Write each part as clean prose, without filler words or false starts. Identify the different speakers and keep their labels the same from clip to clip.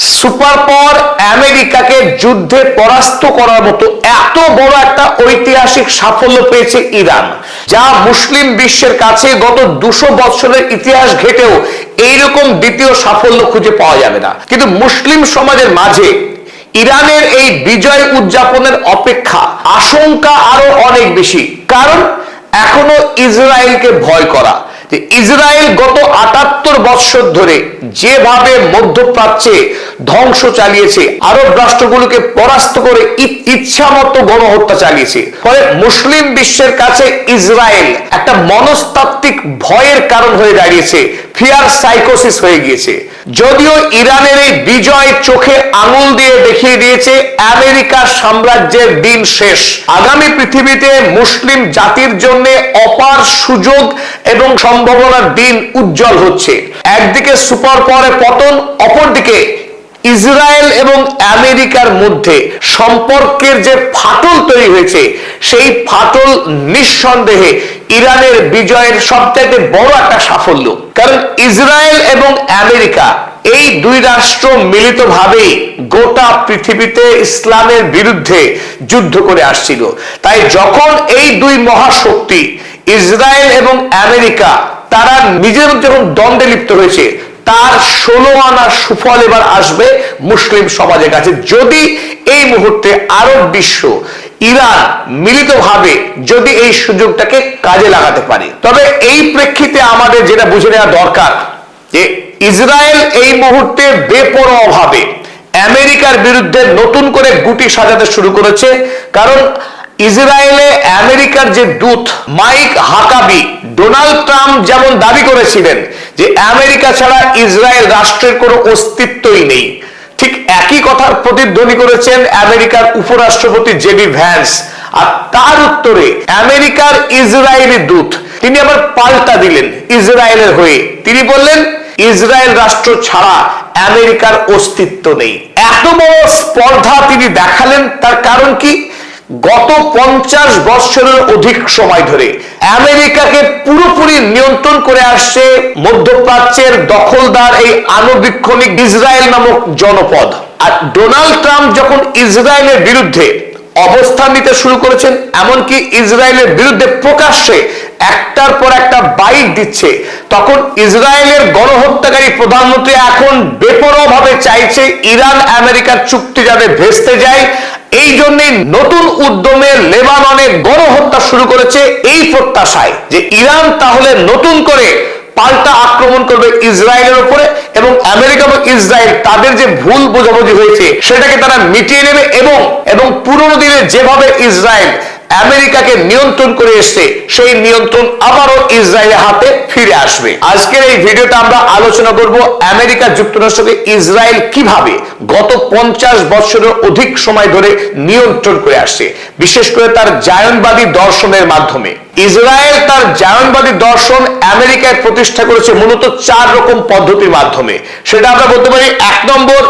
Speaker 1: Super power আমেরিকাকে যুদ্ধে পরাস্ত করার মতো এত বড় একটা ঐতিহাসিক সাফল্য পেয়েছে ইরান, যা মুসলিম বিশ্বের কাছে গত 200 বছরের ইতিহাস ঘেটেও এইরকম দ্বিতীয় সাফল্য খুঁজে পাওয়া যাবে না। কিন্তু মুসলিম সমাজের মাঝে ইরানের এই বিজয় উদযাপনের অপেক্ষা আশঙ্কা আরো অনেক বেশি, কারণ এখনো ইসরায়েলকে ভয় করা। ইসরায়েল গত 78 বছর ধরে যেভাবে মধ্যপ্রাচ্যে ধ্বংস চালিয়েছে, আরব রাষ্ট্রগুলোকে পরাস্ত করে ইচ্ছা মতো গণহত্যা চালিয়েছে, ফলে মুসলিম বিশ্বের কাছে ইসরায়েল একটা মনস্তাত্ত্বিক ভয়ের কারণ হয়ে দাঁড়িয়েছে, ফিয়ার সাইকোসিস হয়ে গিয়েছে। যদিও ইরানের এই বিজয় চোখে আঙুল দিয়ে দেখিয়ে দিয়েছে আমেরিকার সাম্রাজ্যের দিন শেষ। আগামী পৃথিবীতে মুসলিম জাতির জন্য অপার সুযোগ এবং সম্ভাবনার দিন উজ্জ্বল হচ্ছে। একদিকে সুপার পাওয়ারের পতন, অপরদিকে ইসরায়েল এবং আমেরিকার মধ্যে সম্পর্কের যে ফাটল তৈরি হয়েছে, সেই ফাটল নিঃসন্দেহে ইরানের বিজয়ের সবচেয়ে বড় একটা সাফল্য। কারণ ইসরায়েল এবং আমেরিকা এই দুই রাষ্ট্র মিলিতভাবে গোটা পৃথিবীতে ইসলামের বিরুদ্ধে যুদ্ধ করে আসছিল। তাই যখন এই দুই মহাশক্তি ইসরায়েল এবং আমেরিকা তারা নিজের যখন দ্বন্দ্বে লিপ্ত হয়েছে, তার 16 আনা সুফল এবার আসবে মুসলিম সমাজের কাছে, যদি এই মুহূর্তে আরব বিশ্ব ইরান মিলিতভাবে যদি এই সুযোগটাকে কাজে লাগাতে পারে। তবে এই প্রেক্ষিতে আমাদের যেটা বুঝে নেওয়া দরকার যে ইসরায়েল এই মুহূর্তে বেপরোয়াভাবে আমেরিকার বিরুদ্ধে নতুন করে গুটি সাজাতে শুরু করেছে। কারণ ইসরায়েলে আমেরিকার যে দূত মাইক হাকাবি, ডোনাল্ড ট্রাম্প যেমন দাবি করেছিলেন যে আমেরিকা ছাড়া ইসরায়েল রাষ্ট্রের কোনো অস্তিত্বই নেই, ঠিক একই কথার প্রতিধ্বনি করেছেন আমেরিকার উপরাষ্ট্রপতি জেডি ভ্যান্স। আর তার উত্তরে আমেরিকার ইসরায়েলি দূত তিনি আবার পাল্টা দিলেন ইসরায়েলের হয়ে। তিনি বললেন ইসরায়েল রাষ্ট্র ছাড়া আমেরিকার অস্তিত্ব নেই। এত বড় স্পর্ধা তিনি দেখালেন, তার কারণ কি? গত 50 বছরের অধিক সময় ধরে আমেরিকাকে পুরোপুরি নিয়ন্ত্রণ করে আসছে মধ্যপ্রাচ্যের দখলদার এই আণুবীক্ষণিক ইসরায়েল নামক জনপদ। আর ডোনাল্ড ট্রাম্প যখন ইসরায়েলের বিরুদ্ধে অবস্থান নিতে শুরু করেছেন, এমনকি ইসরায়েলের বিরুদ্ধে প্রকাশ্যে একটার পর একটা বাইট দিচ্ছে, তখন ইসরায়েলের গণহত্যাকারী প্রধানমন্ত্রী এখন বেপরোয়াভাবে চাইছে ইরান আমেরিকার চুক্তি যাতে ভেস্তে যায়। এই জন্য নতুন উদ্যমে লেবাননে গণহত্যা শুরু করেছে, এই প্রত্যাশায় যে ইরান তাহলে নতুন করে পাল্টা আক্রমণ করবে ইসরায়েলের উপরে, এবং আমেরিকা এবং ইসরায়েল তাদের যে ভুল বোঝাবুঝি হয়েছে সেটাকে তারা মিটিয়ে নেবে, এবং পুরনো দিনে যেভাবে ইসরায়েল আমেরিকাকে নিয়ন্ত্রণ করে এসছে, সেই নিয়ন্ত্রণ আবারও ইসরায়েলের হাতে ফিরে আসবে। আজকের এই ভিডিওতে আমরা আলোচনা করব আমেরিকা যুক্তরাষ্ট্রকে ইসরায়েল কিভাবে গত 50 বছরের অধিক সময় ধরে নিয়ন্ত্রণ করে আসছে, বিশেষ করে তার জায়নবাদী দর্শনের মাধ্যমে। ইসরায়েল তার জায়নবাদী দর্শন আমেরিকায় প্রতিষ্ঠা করেছে মূলত 4 রকম পদ্ধতির মাধ্যমে। সেটা আমরা বলতে পারি, 1 নম্বর,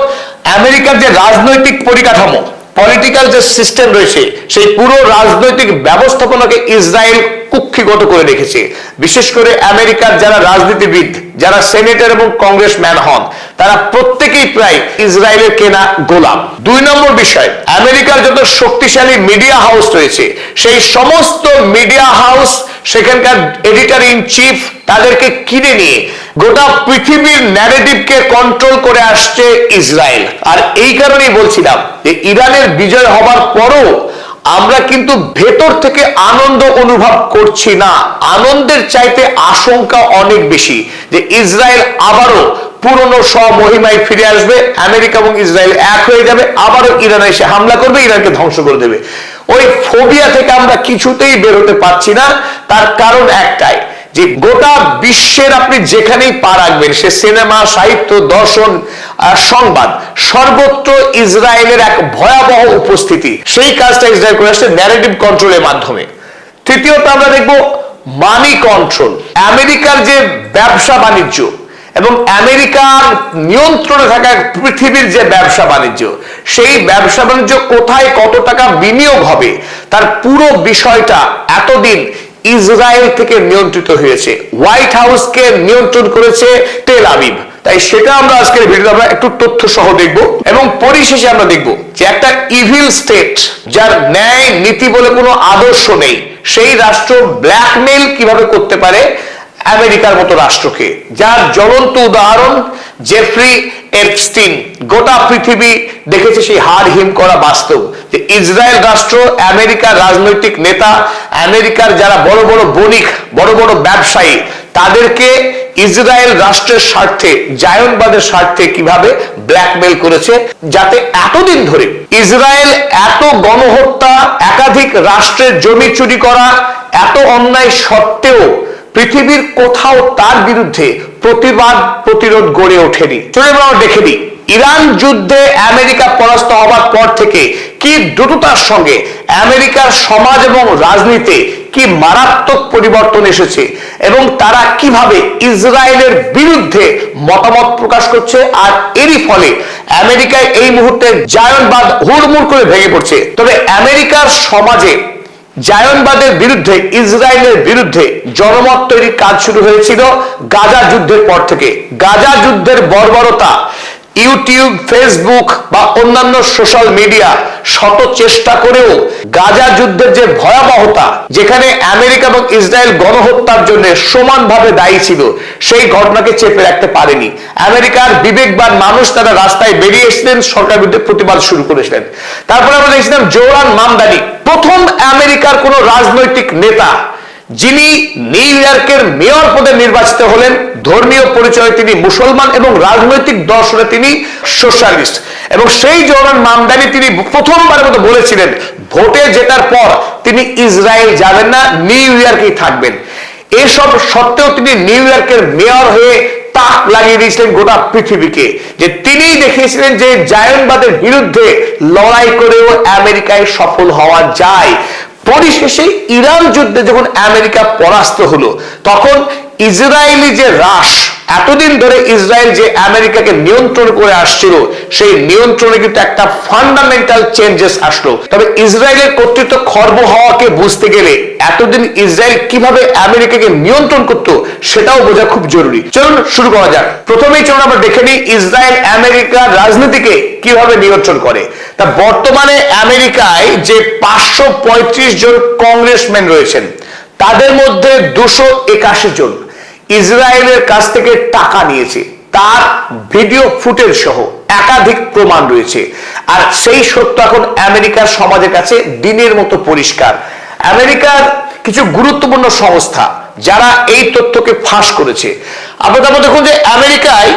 Speaker 1: আমেরিকার যে রাজনৈতিক পরিকাঠামো, পলিটিক্যাল যে সিস্টেম রয়েছে, সেই পুরো রাজনৈতিক ব্যবস্থাপনাকে ইসরায়েল কুক্ষিগত করে রেখেছে। বিশেষ করে আমেরিকার যারা রাজনীতিবিদ, যারা সেনেটর এবং কংগ্রেসম্যান হন, তারা প্রত্যেকেই প্রায় ইসরায়েলের কেনা গোলাম। 2 নম্বর বিষয়, আমেরিকার যত শক্তিশালী মিডিয়া হাউস রয়েছে, সেই সমস্ত মিডিয়া হাউস, সেখানকার এডিটর ইন চিফ, তাদেরকে কিনে নিয়ে গোটা পৃথিবীর ন্যারেটিভকে কন্ট্রোল করে আসছে ইসরায়েল। আর এই কারণেই বলছিলাম যে ইরানের বিজয় হবার পরও আমরা কিন্তু ভেতর থেকে আনন্দ অনুভব করছি না। আনন্দের চাইতে আশঙ্কা অনেক বেশি যে ইসরায়েল আবারও পুরনো স্বমহিমায় ফিরে আসবে, আমেরিকা এবং ইসরায়েল এক হয়ে যাবে, আবারও ইরানে এসে হামলা করবে, ইরানকে ধ্বংস করে দেবে। ওই ফোবিয়া থেকে আমরা কিছুতেই বের হতে পারছি না। তার কারণ একটাই, যে গোটা বিশ্বের আপনি যেখানেই পা রাখবেন, সে সিনেমা, সাহিত্য, দর্শন, সংবাদ, সর্বত্র ইসরায়েলের এক ভয়াবহ উপস্থিতি। সেই কাজটা ইসরায়েল করে আসছে ন্যারেটিভ কন্ট্রোলের মাধ্যমে। তৃতীয়ত আমরা দেখব মানি কন্ট্রোল। আমেরিকার যে ব্যবসা বাণিজ্য এবং আমেরিকার নিয়ন্ত্রণে থাকা পৃথিবীর যে ব্যবসা বাণিজ্য, সেই ব্যবসা বাণিজ্য কোথায় কত টাকা বিনিয়োগ হবে, তার পুরো বিষয়টা এতদিন ইসরায়েল থেকে নিয়ন্ত্রিত হয়েছে। হোয়াইট হাউসকে নিয়ন্ত্রণ করেছে তেল আবিব, তাই সেটা আমরা আজকের ভিডিওতে আমরা একটু তথ্য সহ দেখব এবং পরিশেষে আমরা দেখব যে একটা ইভিল স্টেট যার ন্যায় নীতি বলে কোনো আদর্শ নেই, সেই রাষ্ট্র ব্ল্যাকমেইল কিভাবে করতে পারে আমেরিকার মতো রাষ্ট্রকে, যার জ্বলন্ত উদাহরণ জেফ্রি এপস্টিন। গোটা পৃথিবী দেখেছে সেই হাড় হিম করা বাস্তব যে ইসরায়েল রাষ্ট্র, আমেরিকার রাজনৈতিক নেতা, আমেরিকার যারা বড় বড় বণিক, বড় বড় ব্যবসায়ী, তাদেরকে ইসরায়েল রাষ্ট্রের স্বার্থে, জায়নবাদের স্বার্থে কিভাবে ব্ল্যাকমেইল করেছে, যাতে এতদিন ধরে ইসরায়েল এত গণহত্যা, একাধিক রাষ্ট্রের জমি চুরি করা, এত অন্যায় সত্ত্বেও পৃথিবীর কোথাও তার বিরুদ্ধে প্রতিবাদ প্রতিরোধ গড়ে ওঠেনি। চলে আমরা দেখে নিই ইরান যুদ্ধে আমেরিকা পরাস্ত হবার পর থেকে কি দ্রুততার সঙ্গে আমেরিকার সমাজ এবং রাজনীতিতে কি মারাত্মক পরিবর্তন এসেছে এবং তারা কিভাবে ইসরায়েলের বিরুদ্ধে মতামত প্রকাশ করছে, আর এরই ফলে আমেরিকায় এই মুহূর্তে জায়নবাদ হুড়মুড় করে ভেঙে পড়ছে। তবে আমেরিকার সমাজে জায়নবাদের বিরুদ্ধে, ইসরায়েলের বিরুদ্ধে জনমত তৈরির কাজ শুরু হয়েছিল গাজা যুদ্ধের পর থেকে। গাজা যুদ্ধের বর্বরতা ইউটিউব, ফেসবুক বা অন্যান্য সোশ্যাল মিডিয়া শত চেষ্টা করেও গাজা যুদ্ধের যে ভয়াবহতা, যেখানে আমেরিকা এবং ইসরায়েল গণহত্যার জন্য সমানভাবে দায়ী ছিল, সেই ঘটনাকে চেপে রাখতে পারেনি। আমেরিকার বিবেকবান মানুষ তারা রাস্তায় বেরিয়ে এসেছিলেন, সরকারের বিরুদ্ধে প্রতিবাদ শুরু করেছিলেন। তারপরে আমরা দেখছিলাম জোরান মামদানি, প্রথম আমেরিকার কোন রাজনৈতিক নেতা যিনি নিউ ইয়র্কের মেয়র পদে নির্বাচিত হলেন। ধর্মীয় পরিচয়ে তিনি মুসলমান এবং রাজনৈতিক দর্শনে তিনি সোশ্যালিস্ট। এবং সেই জোরান মামদানি তিনি প্রথমবারের মতো বলেছিলেন ভোটে জেতার পর তিনি ইসরায়েল যাবেন না, নিউ ইয়র্কেই থাকবেন। এসব সত্ত্বেও তিনি নিউ ইয়র্কের মেয়র হয়ে তাক লাগিয়ে দিয়েছিলেন গোটা পৃথিবীকে, যে তিনি দেখিয়েছিলেন যে জায়নবাদের বিরুদ্ধে লড়াই করেও আমেরিকায় সফল হওয়া যায়। পরিশেষে ইরান যুদ্ধে যখন আমেরিকা পরাস্ত হলো, তখন ইসরায়েলি যে রাশ, এতদিন ধরে ইসরায়েল যে আমেরিকাকে নিয়ন্ত্রণ করে আসছিল, সেই নিয়ন্ত্রণে কিন্তু একটা ফান্ডামেন্টাল চেঞ্জেস আসলো। তবে ইসরায়েলের কর্তৃত্ব খর্ব হওয়াকে বুঝতে গেলে এতদিন ইসরায়েল কিভাবে আমেরিকাকে নিয়ন্ত্রণ করতো সেটাও বোঝা খুব জরুরি। চলুন শুরু করা যাক। প্রথমেই চলুন আমরা দেখে নিই ইসরায়েল আমেরিকার রাজনীতিকে কিভাবে নিয়ন্ত্রণ করে। তা বর্তমানে আমেরিকায় যে 535 জন কংগ্রেসম্যান রয়েছেন, তাদের মধ্যে 281 জন ইসরায়েলের কাছ থেকে টাকা নিয়েছে, তার ভিডিও ফুটেজ সহ একাধিক প্রমাণ রয়েছে। আর সেই সত্য এখন আমেরিকার সমাজের কাছে দিনের মতো পরিষ্কার। আমেরিকার কিছু গুরুত্বপূর্ণ সংস্থা যারা এই তথ্যকে ফাঁস করেছে। আপনারা দেখুন যে আমেরিকায়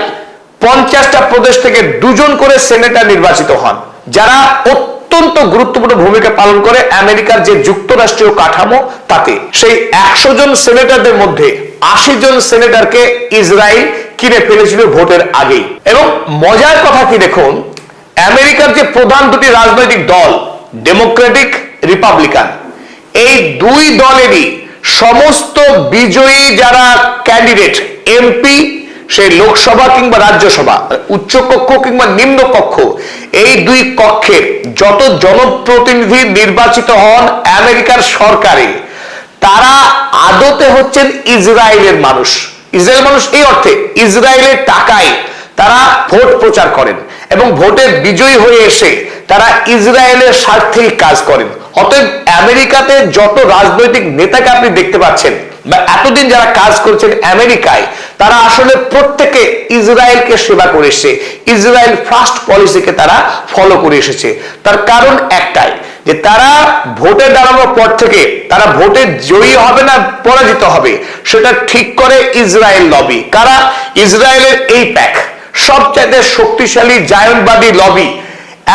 Speaker 1: 50টা প্রদেশ থেকে 2 জন করে সেনেটর নির্বাচিত হন, যারা অত্যন্ত গুরুত্বপূর্ণ ভূমিকা পালন করে আমেরিকার যে যুক্তরাষ্ট্রীয় কাঠামো তাতে। সেই 100 জন সেনেটরদের মধ্যে 80 জন সেনেটরকে ইসরায়েল কিনে ফেলেছিল ভোটের আগেই। এবং মজার কথা কি দেখুন, আমেরিকার যে প্রধান দুটি রাজনৈতিক দল, ডেমোক্রেটিক, রিপাবলিকান, এই দুই দলেরই সমস্ত বিজয়ী যারা ক্যান্ডিডেট, এমপি, সেই লোকসভা কিংবা রাজ্যসভা, উচ্চ কক্ষ কিংবা নিম্ন কক্ষ, এই দুই কক্ষের যত জনপ্রতিনিধি নির্বাচিত হন আমেরিকার সরকারে, তারা আদতে হচ্ছেন ইসরায়েলের মানুষ। ইসরায়েল মানুষ এই অর্থে ইসরায়েলের টাকায় তারা ভোট প্রচার করেন এবং ভোটে বিজয়ী হয়ে এসে তারা ইসরায়েলের স্বার্থেই কাজ করেন। অতএব আমেরিকাতে যত রাজনৈতিক নেতাকে আপনি দেখতে পাচ্ছেন বা এতদিন যারা কাজ করছেন আমেরিকায়, তারা আসলে প্রত্যেকে ইসরায়েলকে সেবা করে এসেছে, ইসরায়েল ফার্স্ট পলিসিকে তারা ফলো করে এসেছে। তার কারণ একটাই, যে তারা ভোটে দাঁড়ানোর পর থেকে তারা ভোটে জয়ী হবে না পরাজিত হবে সেটা ঠিক করে ইসরায়েল লবি। কারা? ইসরায়েলের এই প্যাক, সবচাইতে শক্তিশালী জায়নবাদী লবি।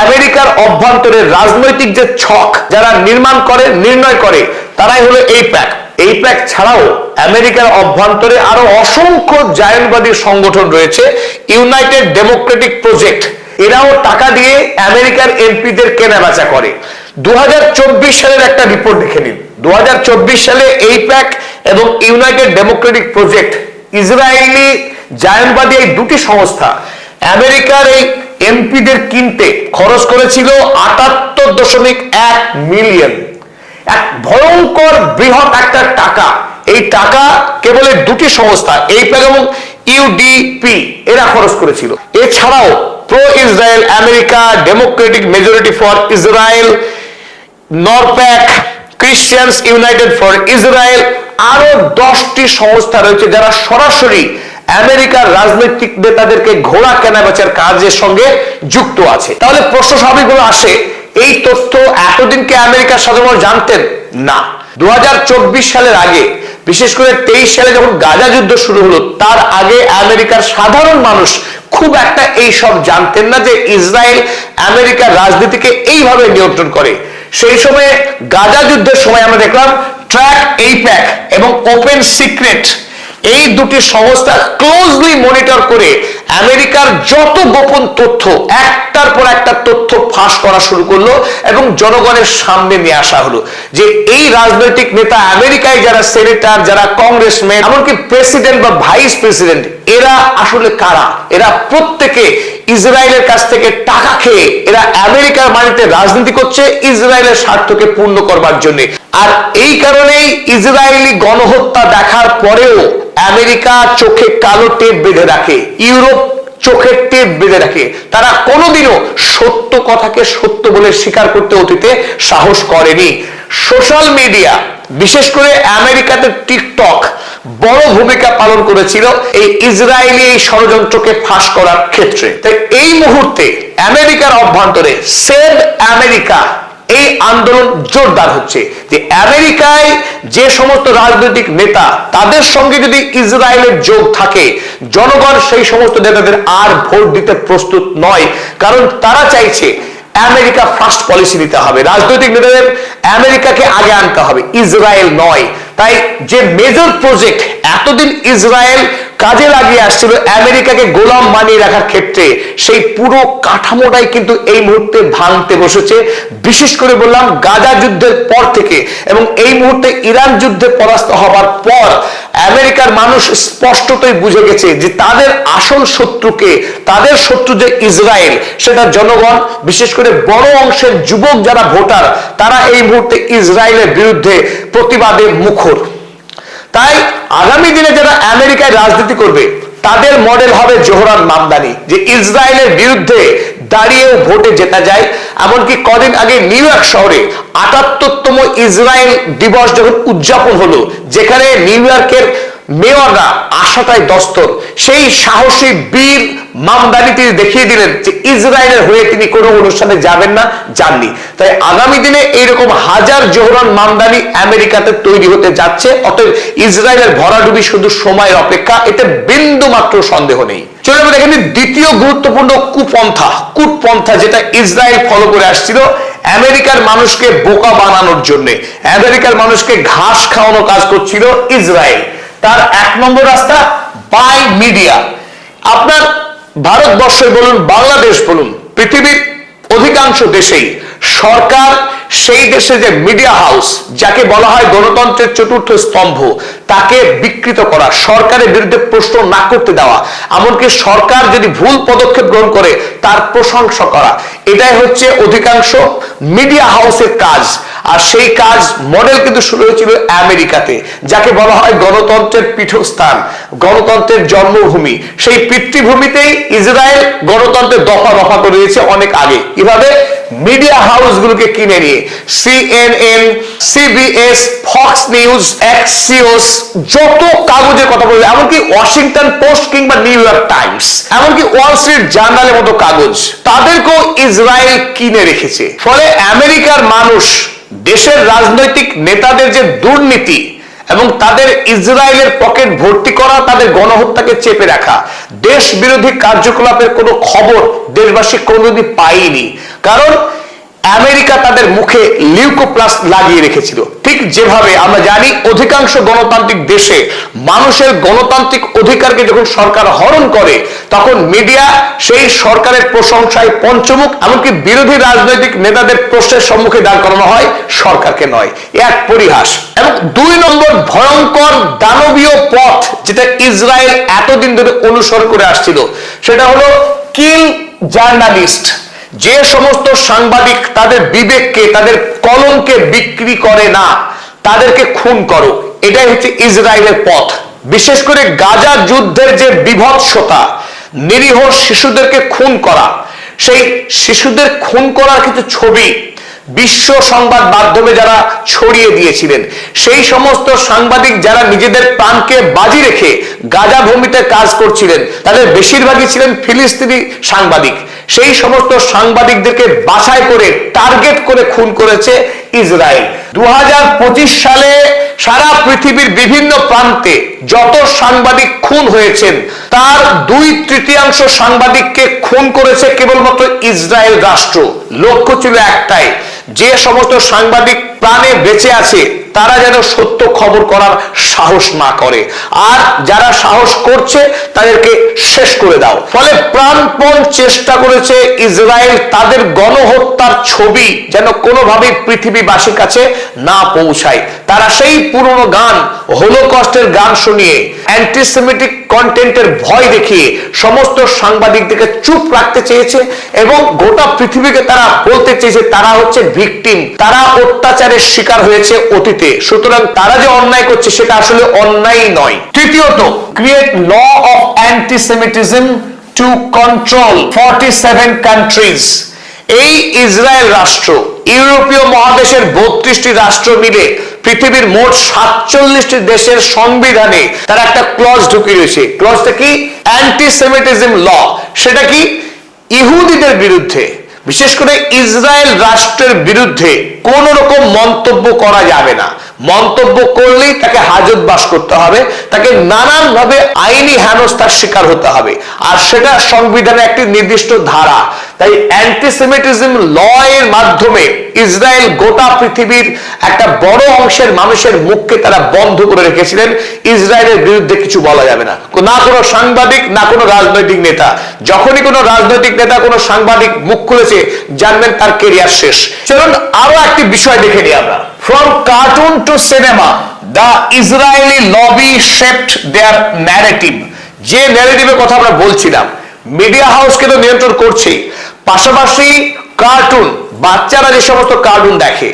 Speaker 1: আমেরিকার অভ্যন্তরের রাজনৈতিক যে ছক যারা নির্মাণ করে, নির্ণয় করে, তারাই হলো এই প্যাক। এই প্যাক ছাড়াও আমেরিকার অভ্যন্তরে আরো অসংখ্য জায়নবাদী সংগঠন রয়েছে। ইউনাইটেড ডেমোক্রেটিক প্রজেক্ট, এরাও টাকা দিয়ে আমেরিকার এমপিদের কেনা বেচা করে। 2024 সালের একটা রিপোর্ট দেখে নিন। 2024 সালে এই প্যাক এবং ইউনাইটেড ডেমোক্রেটিক প্রজেক্ট, ইসরায়েলি জায়নবাদী এই দুটি সংস্থা আমেরিকার এই এমপিদের কিনতে খরচ করেছিল 78.1 মিলিয়ন। এক ভয়ঙ্কর বৃহৎ একটা টাকা। এই টাকা কেবল দুটি সংস্থা, এইপ্যাক এবং ইউডিপি এরা খরচ করেছিল। এছাড়াও pro Israel America, Democratic Majority for Israel, NORPAC, Christians United for Israel, আরো 10টি সংস্থা রয়েছে যারা সরাসরি আমেরিকার রাজনৈতিক নেতাদেরকে ঘোড়া কেনাবেচার কাজের সঙ্গে যুক্ত আছে। তাহলে প্রশ্ন স্বাভাবিকভাবে আসে, এই তথ্য এতদিন কি আমেরিকার সাধারণ জানতেন? না। 2024 সালের আগে, বিশেষ করে 23 সালে যখন গাজা যুদ্ধ শুরু হলো, তার আগে আমেরিকার সাধারণ মানুষ খুব একটা এই সব জানতেন না যে ইসরায়েল আমেরিকার রাজনীতিকে এইভাবে নিয়ন্ত্রণ করে। সেই সময়ে গাজা যুদ্ধের সময় আমরা দেখলাম ট্র্যাক এইপ্যাক এবং ওপেন সিক্রেট এই দুটি সংস্থা ক্লোজলি মনিটর করে আমেরিকার যত গোপন তথ্য একটার পর একটা তথ্য ফাঁস করা শুরু করলো এবং জনগণের সামনে নিয়ে আসা হলো যে এই রাজনৈতিক নেতা আমেরিকায় যারা সেনেটর, যারা কংগ্রেসম্যান, এমনকি প্রেসিডেন্ট বা ভাইস প্রেসিডেন্ট, এরা আসলে কারা। এরা প্রত্যেকে ইসরায়েলের কাছ থেকে টাকা খেয়ে এরা আমেরিকার মাটিতে রাজনীতি করছে ইসরায়েলের স্বার্থকে পূর্ণ করবার জন্য। আর এই কারণেই ইসরায়েলি গণহত্যা দেখার পরেও আমেরিকা চোখে কালো টেপ বেঁধে রাখে, ইউরোপ চোখের টেপ বেঁধে রাখে। তারা কোনোদিনও সত্য কথাকে সত্য বলে স্বীকার করতে অতীতে সাহস করেনি। সোশ্যাল মিডিয়া, বিশেষ করে আমেরিকাতে টিকটক বড় ভূমিকা পালন করেছিল এই ইসরায়েলি এই ষড়যন্ত্রকে ফাঁস করার ক্ষেত্রে। তাই এই মুহূর্তে আমেরিকার অভ্যন্তরে সেভ আমেরিকা এই আন্দোলন জোরদার হচ্ছে যে আমেরিকায় যে সমস্ত রাজনৈতিক নেতা তাদের সঙ্গে যদি ইসরায়েলের যোগ থাকে, জনগণ সেই সমস্ত নেতাদের আর ভোট দিতে প্রস্তুত নয়। কারণ তারা চাইছে আমেরিকা ফার্স্ট পলিসি নিতে হবে, রাজনৈতিক নেতাদের আমেরিকাকে আগে আনতে হবে, ইসরায়েল নয়। তাই যে মেজর প্রজেক্ট এতদিন ইসরায়েল কাজে লাগিয়ে আসছিল আমেরিকাকে গোলাম বানিয়ে রাখার ক্ষেত্রে, সেই পুরো কাঠামোটাই কিন্তু এই মুহূর্তে ভাঙতে বসেছে। বিশেষ করে বললাম গাজা যুদ্ধের পর থেকে এবং এই মুহূর্তে ইরান যুদ্ধে পরাস্ত হবার পর আমেরিকার মানুষ স্পষ্টতই বুঝে গেছে যে তাদের আসল শত্রুকে, তাদের শত্রু যে ইসরায়েল, সেটা জনগণ, বিশেষ করে বড় অংশের যুবক যারা ভোটার, তারা এই মুহূর্তে ইসরায়েলের বিরুদ্ধে প্রতিবাদে মুখর। তাই আগামী দিনে যারা আমেরিকায় রাজনীতি করবে তাদের মডেল হবে জোহরান মামদানি, যে ইসরায়েলের বিরুদ্ধে দাঁড়িয়েও ভোটে জেতা যায়। এমনকি কদিন আগে নিউ ইয়র্ক শহরে ৭৮তম ইসরায়েল দিবস যখন উদযাপন হলো, যেখানে নিউ ইয়র্কের মেয়ররা আশাটাই দস্তর, সেই সাহসী বীর মামদানি তিনি দেখিয়ে দিলেন যে ইসরায়েলের হয়ে তিনি কোনো অনুষ্ঠানে যাবেন না, যাননি। তাই আগামী দিনে এইরকম হাজার জোহরান মামদানি আমেরিকাতে তৈরি হতে যাচ্ছে। অতএব ইসরায়েলের ভরাডুবি শুধু সময়ের অপেক্ষা, এতে বিন্দু মাত্র সন্দেহ নেই। চলে আমরা দেখেন দ্বিতীয় গুরুত্বপূর্ণ কূটপন্থা যেটা ইসরায়েল ফলো করে আসছিল আমেরিকার মানুষকে বোকা বানানোর জন্য, আমেরিকার মানুষকে ঘাস খাওয়ানোর কাজ করছিল ইসরায়েল। তার 1 নম্বর রাস্তা বাই মিডিয়া। আপনার ভারতবর্ষে বলুন, বাংলাদেশ বলুন, পৃথিবীর অধিকাংশ দেশেই সরকার সেই দেশে যে মিডিয়া হাউস, যাকে বলা হয় গণতন্ত্রের চতুর্থ স্তম্ভ, তাকে বিকৃত করা, সরকারের বিরুদ্ধে প্রশ্ন না করতে দেওয়া, এমনকি সরকার যদি ভুল পদক্ষেপ গ্রহণ করে তার প্রশংসা করা, এটাই হচ্ছে অধিকাংশ মিডিয়া হাউসের কাজ। আর সেই কাজ মডেল কিন্তু শুরু হয়েছিল আমেরিকাতে, যাকে বলা হয় গণতন্ত্রের পীঠস্থান, গণতন্ত্রের জন্মভূমি। সেই পিতৃভূমিতেই ইসরায়েল গণতন্ত্রের দফা দফা করে দিয়েছে অনেক আগে। কিভাবে? মিডিয়া হাউসগুলোকে কিনে নিয়ে CNN, CBS, Fox news, Axios, যত কাগজের কথা বলবে, এমনকি ওয়াশিংটন পোস্ট কিংবা নিউ ইয়র্ক টাইমস, এমনকি ওয়াল স্ট্রিট জার্নালের মতো কাগজ, তাদেরকেও ইসরায়েল কিনে রেখেছে। ফলে আমেরিকার মানুষ দেশের রাজনৈতিক নেতাদের যে দুর্নীতি এবং তাদের ইসরায়েলের পকেট ভর্তি করা, তাদের গণহত্যাকে চেপে রাখা, দেশ বিরোধী কার্যকলাপের কোনো খবর দেশবাসী কোনোদিন পায়নি। কারণ আমেরিকা তাদের মুখে লিউকোপ্লাস্ট লাগিয়ে রেখেছিল। ঠিক যেভাবে আমরা জানি অধিকাংশ গণতান্ত্রিক দেশে মানুষের গণতান্ত্রিক অধিকারকে যখন সরকার হরণ করে, তখন মিডিয়া সেই সরকারের প্রশংসায় পঞ্চমুখ, এমনকি বিরোধী রাজনৈতিক নেতাদের প্রশ্নের সম্মুখে দাঁড় করানো হয়, সরকারকে নয়। এক পরিহাস। এবং 2 নম্বর ভয়ঙ্কর দানবীয় পথ যেটা ইসরায়েল এতদিন ধরে অনুসরণ করে আসছিল, সেটা হলো কিল জার্নালিস্ট। যে সমস্ত সাংবাদিক তাদের বিবেককে, তাদের কলমকে বিক্রি করে না, তাদেরকে খুন করো। এটাই হচ্ছে ইসরায়েলের পথ। বিশেষ করে গাজা যুদ্ধের যে বিভৎসতা, নিরীহ শিশুদেরকে খুন করা, সেই শিশুদের খুন করার কিছু ছবি বিশ্ব সংবাদ মাধ্যমে যারা ছড়িয়ে দিয়েছিলেন, সেই সমস্ত সাংবাদিক যারা নিজেদের প্রাণকে বাজি রেখে গাজা ভূমিতে কাজ করছিলেন, তাদের বেশিরভাগই ছিলেন ফিলিস্তিনি সাংবাদিক। সেই সমস্ত সাংবাদিকদেরকে বাছাই করে টার্গেট করে খুন করেছে ইসরায়েল। 2025 সালে সারা পৃথিবীর বিভিন্ন প্রান্তে যত সাংবাদিক খুন হয়েছেন, তার 2/3 সাংবাদিককে খুন করেছে কেবলমাত্র ইসরায়েল রাষ্ট্র। লক্ষ্য ছিল একটাই, যে সমস্ত সাংবাদিক প্রাণে বেঁচে আছে তারা যেন সত্য খবর করার সাহস না করে, আর যারা সাহস করছে তাদেরকে শেষ করে দাও। ফলে প্রাণপণ চেষ্টা করেছে ইসরায়েল তাদের গণহত্যার ছবি যেন কোনোভাবেই পৃথিবীবাসীর কাছে না পৌঁছায়। তারা সেই পুরনো গান, হোলোকস্টের গান শুনিয়ে, অ্যান্টিসেমিটিক কন্টেন্টের ভয় দেখিয়ে সমস্ত সাংবাদিকদেরকে চুপ রাখতে চেয়েছে এবং গোটা পৃথিবীকে তারা বলতে চেয়েছে তারা হচ্ছে ভিকটিম, তারা অত্যাচারের শিকার হয়েছে অতীতে, সুতরাং তারা যে অন্যায় করছে সেটা আসলে অন্যায় নয়। তৃতীয়ত, create law of antisemitism to control 47 countries. এই ইসরায়েল রাষ্ট্র ইউরোপীয় মহাদেশের 32টি রাষ্ট্র মিলে পৃথিবীর মোট 47টি দেশের সংবিধানে তারা একটা ক্লজ ঢুকিয়ে রয়েছে। ক্লজটা কি? অ্যান্টিসেমিটিজম ল। সেটা কি? ইহুদিদের বিরুদ্ধে, বিশেষ করে ইসরায়েল রাষ্ট্রের বিরুদ্ধে কোন রকম মন্তব্য করা যাবে না। মন্তব্য করলেই তাকে হাজতবাস করতে হবে, তাকে নানানভাবে আইনি হেনস্থার শিকার হতে হবে, আর সেটা সংবিধানে একটি নির্দিষ্ট ধারা। তাই অ্যান্টিসেমিটিজম ল এর মাধ্যমে ইসরায়েল গোটা পৃথিবীর একটা বড় অংশের মানুষের মুখকে তারা বন্ধ করে রেখেছিলেন। ইসরায়েলের বিরুদ্ধে কিছু বলা যাবে না, না কোনো সাংবাদিক, না কোনো রাজনৈতিক নেতা। যখনই কোনো রাজনৈতিক নেতা, কোনো সাংবাদিক মুখ খুলেছে, জানবেন তার কেরিয়ার শেষ। চলুন আরো একটি বিষয় দেখে নিই আমরা। From cartoon to cinema, the Israeli lobby shaped their narrative. যে ন্যারেটিভের কথা আমরা বলছিলাম, মিডিয়া হাউসকে তো নিয়ন্ত্রণ করছে, পাশাপাশি কার্টুন, বাচ্চারা যে সমস্ত কার্টুন দেখে,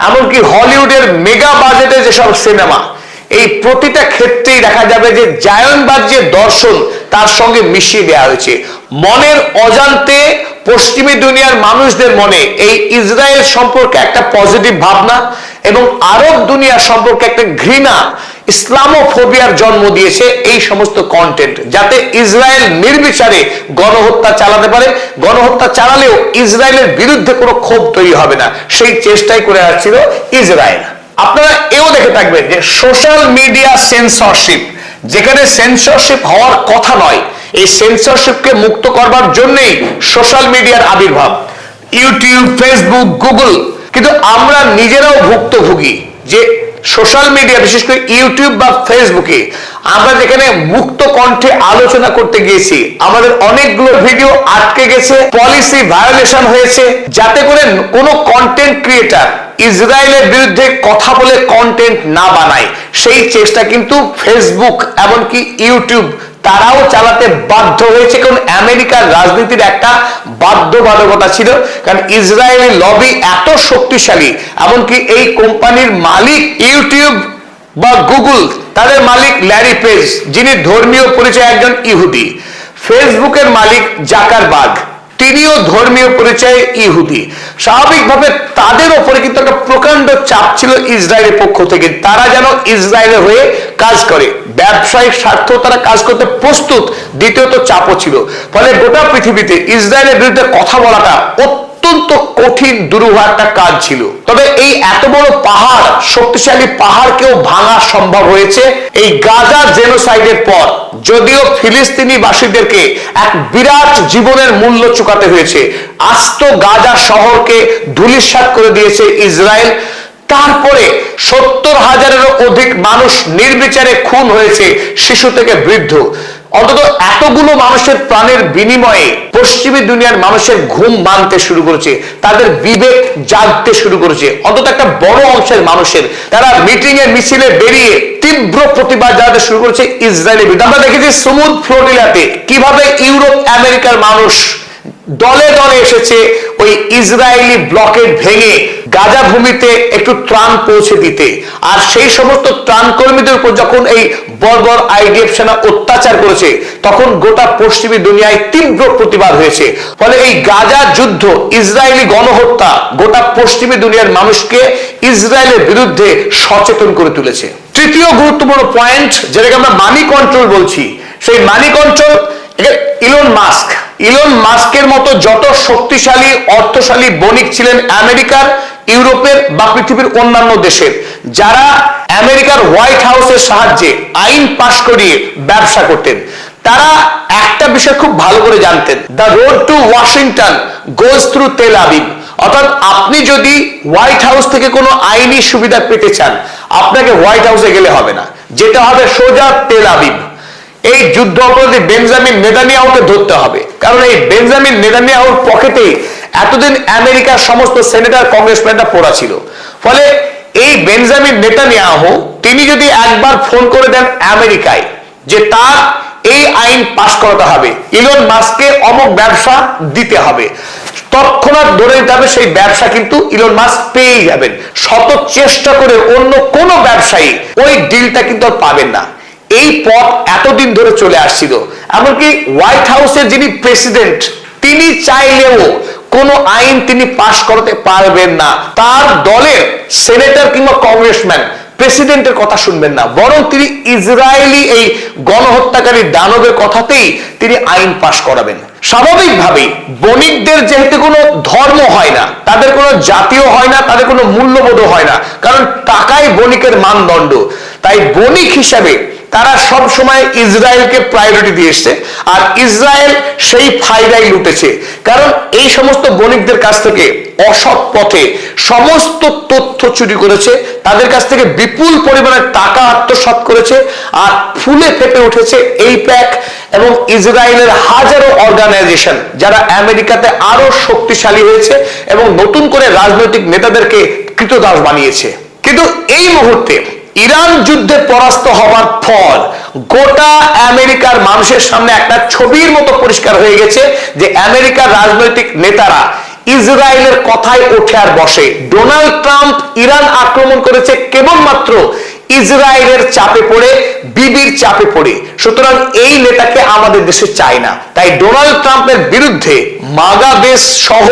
Speaker 1: এমনকি হলিউডের মেগা বাজেটের যেসব সিনেমা, এই প্রতিটা ক্ষেত্রেই দেখা যাবে যে জায়নবাদ যে দর্শন তার সঙ্গে মিশিয়ে দেওয়া হয়েছে। মনের অজান্তে পশ্চিমী দুনিয়ার মানুষদের মনে এই ইসরায়েল সম্পর্কে একটা পজিটিভ ভাবনা এবং আরব দুনিয়া সম্পর্কে একটা ঘৃণা, ইসলামোফোবিয়ার জন্ম দিয়েছে এই সমস্ত কন্টেন্ট, যাতে ইসরায়েল নির্বিচারে গণহত্যা চালাতে পারে। গণহত্যা চালালেও ইসরায়েলের বিরুদ্ধে কোনো ক্ষোভ তৈরি হবে না, সেই চেষ্টাই করে আসছিল ইসরায়েল। আপনারা এও দেখে থাকবেন যে সোশ্যাল মিডিয়া সেন্সরশিপ, যেখানে সেন্সরশিপ হওয়ার কথা নয়, এই সেন্সরশিপকে মুক্ত করবার জন্যই সোশ্যাল মিডিয়ার আবির্ভাব। ইউটিউব, ফেসবুক, গুগল, কিন্তু আমরা নিজেরাও ভুক্তভোগী যে সোশ্যাল মিডিয়া, বিশেষ করে ইউটিউব বা ফেসবুকে আমরা যেখানে মুক্ত কণ্ঠে আলোচনা করতে গিয়েছি, আমাদের অনেকগুলো ভিডিও আটকে গেছে, পলিসি ভায়োলেশন হয়েছে, যাতে করে কোনো কন্টেন্ট ক্রিয়েটার ইসরায়েলের বিরুদ্ধে কথা বলে কন্টেন্ট না বানায়, সেই চেষ্টা কিন্তু ফেসবুক এমনকি ইউটিউব তারাও চালাতে বাধ্য হয়েছে। কারণ আমেরিকার রাজনীতির একটা বাধ্যবাধকতা ছিল, কারণ ইসরায়েলি লবি এত শক্তিশালী, এমনকি এই কোম্পানির মালিক ইউটিউব বা গুগল, তাদের মালিক ল্যারি পেজ, যিনি ধর্মীয় পরিচয় একজন ইহুদি। ফেসবুকের মালিক জাকারবার্গ, তিনিও ধর্মীয় পরিচয়ে ইহুদি। স্বাভাবিকভাবে তাদের উপরে কিন্তু একটা প্রকাণ্ড চাপ ছিল ইসরায়েলের পক্ষ থেকে, তারা যেন ইসরায়েলের হয়ে কাজ করে, ব্যবসায়িক স্বার্থ তারা কাজ করতে প্রস্তুত। দ্বিতীয়ত চাপও ছিল, ফলে গোটা পৃথিবীতে ইসরায়েলের বিরুদ্ধে কথা বলাটা অত্যন্ত কঠিন দুরূহ একটা কাজ ছিল। তবে এই এত বড় পাহাড়, শক্তিশালী পাহাড়কেও ভাঙা সম্ভব হয়েছে এই গাজা জেনোসাইডের পর। যদিও ফিলিস্তিনি বাসীদেরকে এক বিরাট জীবনের মূল্য চুকাতে হয়েছে, আস্ত গাজা শহরকে ধূলিসাৎ করে দিয়েছে ইসরায়েল, তারপরে 70,000-এরও অধিক মানুষ নির্বিচারে খুন হয়েছে, শিশু থেকে বৃদ্ধ। অন্তত এতগুলো মানুষের প্রাণের বিনিময়ে পশ্চিমী দুনিয়ার মানুষের ঘুম ভাঙতে শুরু করেছে, তাদের বিবেক জাগতে শুরু করেছে। অন্তত একটা বড় অংশের মানুষের, তারা মিটিং এ মিছিলে বেরিয়ে তীব্র প্রতিবাদ জানাতে শুরু করেছে ইসরায়েলের বিরুদ্ধে। আমরা দেখেছি সমুদ ফ্লোটিলাতে কিভাবে ইউরোপ আমেরিকার মানুষ দলে দলে এসেছে ওই ইসরায়েলি ব্লকেট ভেঙে গাজা ভূমিতে একটু ত্রাণ পৌঁছে দিতে। আর সেই সমস্ত ত্রাণ কর্মীদের উপর যখন এই বর্বর আইডিএফ সেনা অত্যাচার করেছে, তখন গোটা পশ্চিমী দুনিয়ায় তীব্র প্রতিবাদ হয়েছে। ফলে এই গাজা যুদ্ধ, ইসরায়েলি গণহত্যা গোটা পশ্চিমী দুনিয়ার মানুষকে ইসরায়েলের বিরুদ্ধে সচেতন করে তুলেছে। তৃতীয় গুরুত্বপূর্ণ পয়েন্ট, যেটাকে আমরা মানি কন্ট্রোল বলছি, সেই মানি কন্ট্রোল ইলন মাস্কের মতো যত শক্তিশালী অর্থশালী বণিক ছিলেন আমেরিকার, ইউরোপের বা পৃথিবীর অন্যান্য দেশের, যারা আমেরিকার হোয়াইট হাউসের সাহায্যে আইন পাশ করিয়ে ব্যবসা করতেন, তারা একটা বিষয় খুব ভালো করে জানতেন, the road to Washington goes through Tel Aviv. অর্থাৎ আপনি যদি হোয়াইট হাউস থেকে কোনো আইনি সুবিধা পেতে চান, আপনাকে হোয়াইট হাউসে গেলে হবে না, যেটা হবে সোজা তেল আবিব। এই যুদ্ধ অপরাধী বেঞ্জামিন নেতানিয়াহুকে ধরতে হবে, কারণ এই বেঞ্জামিন নেতানিয়াহুর পকেটে এতদিন আমেরিকার সমস্ত সেনেটর কংগ্রেসম্যানরা পড়া ছিল। ফলে এই বেঞ্জামিন নেতানিয়াহু তিনি যদি একবার ফোন করে দেন আমেরিকায় যে তার এই আইন পাশ করাতে হবে, ইলন মাস্ককে অমুক ব্যবসা দিতে হবে, তৎক্ষণাৎ ধরে নিতে হবে সেই ব্যবসা কিন্তু ইলন মাস্ক পেয়ে যাবেন। শত চেষ্টা করে অন্য কোন ব্যবসায়ী ওই ডিলটা কিন্তু পাবেন না। এই পথ এতদিন ধরে চলে আসছিল। এমনকি হোয়াইট হাউসের যিনি প্রেসিডেন্ট, তিনি চাইলেও কোন আইন তিনি পাশ করতে পারবেন না। তার দলের সেনেটর কিংবা কংগ্রেসম্যান প্রেসিডেন্টের কথা শুনবেন না, বরং তিনি ইসরায়েলি এই গণহত্যাকারী দানবের কথাতেই তিনি আইন পাশ করাবেন। স্বাভাবিকভাবেই বণিকদের যেহেতু কোনো ধর্ম হয় না, তাদের কোনো জাতীয় হয় না, তাদের কোনো মূল্যবোধ হয় না, কারণ টাকাই বণিকের মানদণ্ড। তাই বণিক হিসাবে তারা সব সময় ইসরায়েলকে প্রায়োরিটি দিয়ে এসছে, আর ইসরায়েল সেই ফায়দাই লুটেছে। কারণ এই সমস্ত বণিকদের কাছ থেকে অসৎ পথে সমস্ত তথ্য চুরি করেছে, তাদের কাছ থেকে বিপুল পরিমাণে টাকা আত্মসাৎ করেছে, আর ফুলে ফেপে উঠেছে এইপ্যাক এবং ইসরায়েলের হাজারো অর্গানাইজেশন, যারা আমেরিকাতে আরো শক্তিশালী হয়েছে এবং নতুন করে রাজনৈতিক নেতাদেরকে কৃতদাস বানিয়েছে। কিন্তু এই মুহূর্তে ইরান যুদ্ধে পরাস্ত হওয়ার পর গোটা আমেরিকার মানুষের সামনে একটা ছবির মতো পরিষ্কার হয়ে গেছে যে আমেরিকার রাজনৈতিক নেতারা ইসরায়েলের কথায় ওঠে আর বসে। ডোনাল্ড ট্রাম্প ইরান আক্রমণ করেছে কেবলমাত্র ইসরায়েলের চাপে পড়ে, বিবির চাপে পড়ে। সুতরাং এই নেতাকে আমাদের দেশে চাই না। তাই ডোনাল্ড ট্রাম্পের বিরুদ্ধে মাগা দেশ সহ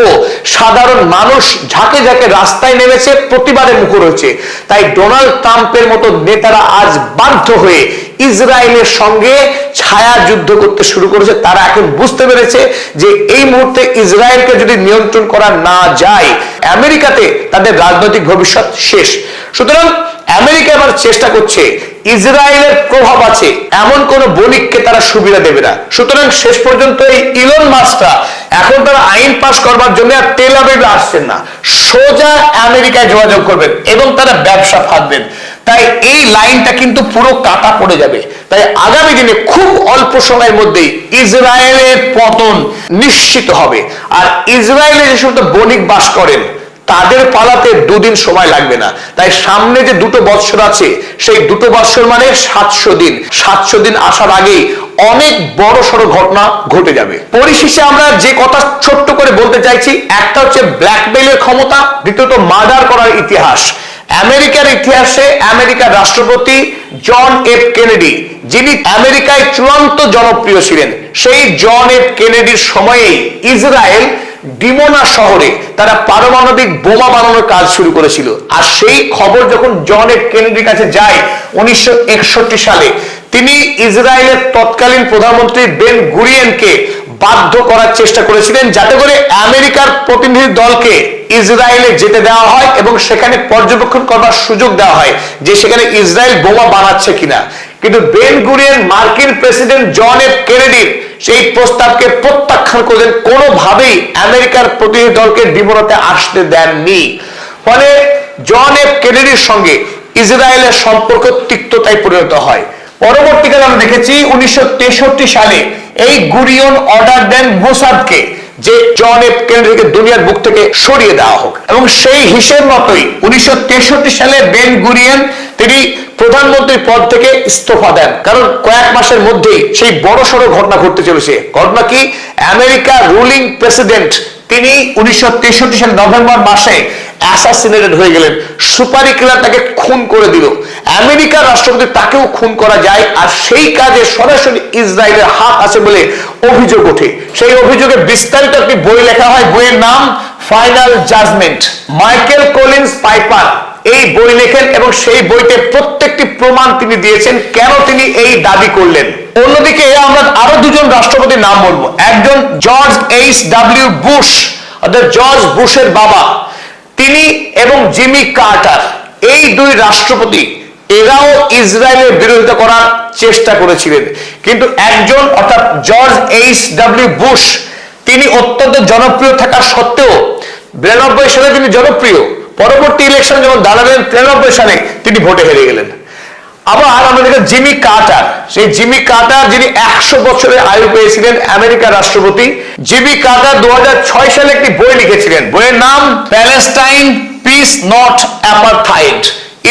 Speaker 1: সাধারণ মানুষ ঝাঁকে ঝাঁকে রাস্তায় নেমেছে, প্রতিবাদে মুখর হয়েছে। তাই ডোনাল্ড ট্রাম্পের মতো নেতারা আজ বাধ্য হয়ে ইসরায়েলের সঙ্গে ছায়া যুদ্ধ করতে শুরু করেছে। তারা এখন বুঝতে পেরেছে যে এই মুহূর্তে ইসরায়েলকে যদি নিয়ন্ত্রণ করা না যায়, আমেরিকাতে তাদের রাজনৈতিক ভবিষ্যৎ শেষ। সুতরাং আমেরিকা এবার চেষ্টা করছে, ইসরায়েলের প্রভাব আছে এমন কোন বণিককে তারা সুবিধা দেবে না। সুতরাং শেষ পর্যন্ত এই ইলন মাস্করা এখন তারা আইন পাস করবার জন্য আর তেল আবিবে আসছেন না, সোজা আমেরিকায় যোগাযোগ করবেন এবং তারা ব্যবসা ফাঁদবেন। তাই এই লাইনটা কিন্তু পুরো কাটা পড়ে যাবে। তাই আগামী দিনে খুব অল্প সময়ের মধ্যেই ইসরায়েলের পতন নিশ্চিত হবে। আর ইসরায়েলে যে সমস্ত বণিক বাস করেন, তাদের পালাতে দুদিন সময় লাগবে না। তাই সামনে যে 2 বৎসর আছে, সেই 2 বৎসর মানে 700 দিন। 700 দিন আসার আগেই অনেক বড় সড়ো ঘটনা ঘটে যাবে। পরিশেষে আমরা যে কথা ছোট্ট করে বলতে চাইছি, একটা হচ্ছে ব্ল্যাকমেইলের ক্ষমতা, দ্বিতীয়ত মার্ডার করার ইতিহাস। আমেরিকার ইতিহাসে আমেরিকার রাষ্ট্রপতি জন এফ কেনেডি, যিনি আমেরিকায় চূড়ান্ত জনপ্রিয় ছিলেন, সেই জন এফ কেনেডির সময়েই ইসরায়েল ডিমোনা শহরে তারা পারমাণবিক বোমা বানানোর কাজ শুরু করেছিল। আর সেই খবর যখন জন এফ কেনেডির কাছে যায় 1961 সালে, তিনি ইসরায়েলের তৎকালীন প্রধানমন্ত্রী বেন গুরিয়েনকে বাধ্য করার চেষ্টা করেছিলেন যাতে করে আমেরিকার প্রতিনিধি দলকে ইসরায়েলে যেতে দেওয়া হয় এবং সেখানে পর্যবেক্ষণ করবার সুযোগ দেওয়া হয় যে সেখানে ইসরায়েল বোমা বানাচ্ছে কিনা। কিন্তু বেন গুরিয়েন মার্কিন প্রেসিডেন্ট জন এফ কেনেডির সেই প্রস্তাবকে প্রত্যাখ্যান করলেন, কোনোভাবেই আমেরিকার প্রতিনিধি দলকে ডিমোনাতে আসতে দেননি। ফলে জন এফ কেনেডির সঙ্গে ইসরায়েলের সম্পর্ক তিক্ততায় পরিণত হয়। পরবর্তীকালে আমরা দেখেছি 1963 সালে এই গুরিয়ন অর্ডার দেন মোসাদকে যে জন এফ কেনেডিকে দুনিয়ার বুক থেকে সরিয়ে দেওয়া হোক, এবং সেই হিসেব মতোই 1963 সালে বেন গুরিয়ন তিনি প্রধানমন্ত্রীর পদ থেকে ইস্তফা দেন। কারণ কয়েক মাসের মধ্যেই সেই বড় সড়ো ঘটনা ঘটতে চলেছে। ঘটনা কি? আমেরিকা রুলিং প্রেসিডেন্ট তিনি 1963 সালের নভেম্বর মাসে অ্যাসাসিনেটেড হয়ে গেলেন, সুপারি কিলার তাকে খুন করে দিল। আমেরিকার রাষ্ট্রপতি তাকেও খুন করা যায়, আর সেই কাজে সরাসরি ইসরায়েলের হাত আছে বলে অভিযোগ ওঠে। সেই অভিযোগে বিস্তারিত একটি বই লেখা হয়, বইয়ের নাম final judgement. Michael Collins Piper এই বই লেখেন এবং সেই বইতে প্রত্যেকটি প্রমাণ তিনি দিয়েছেন কেন তিনি এই দাবি করলেন। অন্যদিকে আমরা আরো দুজন রাষ্ট্রপতির নাম বলবো। একজন জর্জ H.W. বুশ, অর্থাৎ জর্জ বুশের বাবা, তিনি এবং জিমি কার্টার, এই দুই রাষ্ট্রপতি এরাও ইসরায়েলের বিরোধিতা করার চেষ্টা করেছিলেন। কিন্তু একজন অর্থাৎ জর্জ H.W. বুশ তিনি অত্যন্ত জনপ্রিয় থাকা সত্ত্বেও 92 সালে তিনি জনপ্রিয়, পরবর্তী ইলেকশনে যখন দাঁড়ালেন 93 সালে তিনি ভোটে হেরে গেলেন। আবার আমরা দেখি জিমি কার্টার, সেই জিমি কার্টার যিনি 100 বছরের আয়ু পেয়েছিলেন, আমেরিকার রাষ্ট্রপতি। জিমি কার্টার 2006 সালে একটি বই লিখেছিলেন, বইয়ের নাম প্যালেস্টাইন পিস নট অ্যাপারথাইড।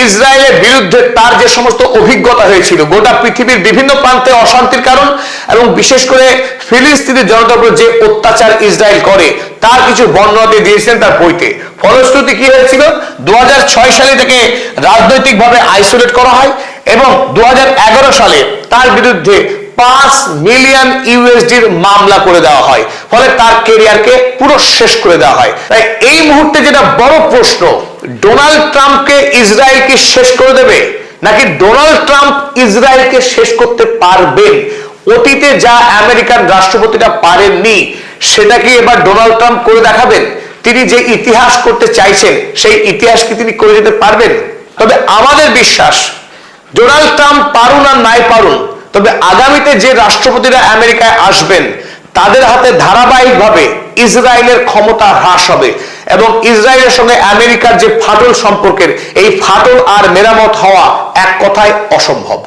Speaker 1: ইসরায়েলের বিরুদ্ধে তার যে সমস্ত অভিজ্ঞতা হয়েছিল, গোটা পৃথিবীর বিভিন্ন প্রান্তে অশান্তির কারণ এবং বিশেষ করে ফিলিস্তিনি জনতার উপর যে অত্যাচার ইসরায়েল করে তার কিছু বর্ণনা দিয়েছিলেন তার বইতে। ফলশ্রুতি কি হয়েছিল, 2006 সালে তাকে রাজনৈতিকভাবে আইসোলেট করা হয় এবং 2011 সালে তার বিরুদ্ধে 5 মিলিয়ন ইউএসডির মামলা করে দেওয়া হয়, ফলে তার ক্যারিয়ারকে পুরো শেষ করে দেওয়া হয়। তাই এই মুহূর্তে যেটা বড় প্রশ্ন, ডোনাল্ড ট্রাম্পকে ইসরায়েল কি শেষ করে দেবে, নাকি ডোনাল্ড ট্রাম্প ইসরায়েলকে শেষ করতে পারবেন? অতীতে যা আমেরিকান রাষ্ট্রপতিরা পারেননি সেটা কি এবার ডোনাল্ড ট্রাম্প করে দেখাবেন? তিনি যে ইতিহাস করতে চাইছেন সেই ইতিহাস কি তিনি করে যেতে পারবেন? তবে আমাদের বিশ্বাস, ডোনাল্ড ট্রাম্প পারুন আর নাই পারুন, তবে আগামীতে যে রাষ্ট্রপতিরা আমেরিকায় আসবেন তাদের হাতে ধারাবাহিকভাবে ইসরায়েলের ক্ষমতা হ্রাস হবে এবং ইসরায়েলের সঙ্গে আমেরিকার যে ফাটল সম্পর্কের, এই ফাটল আর মেরামত হওয়া এক কথায় অসম্ভব।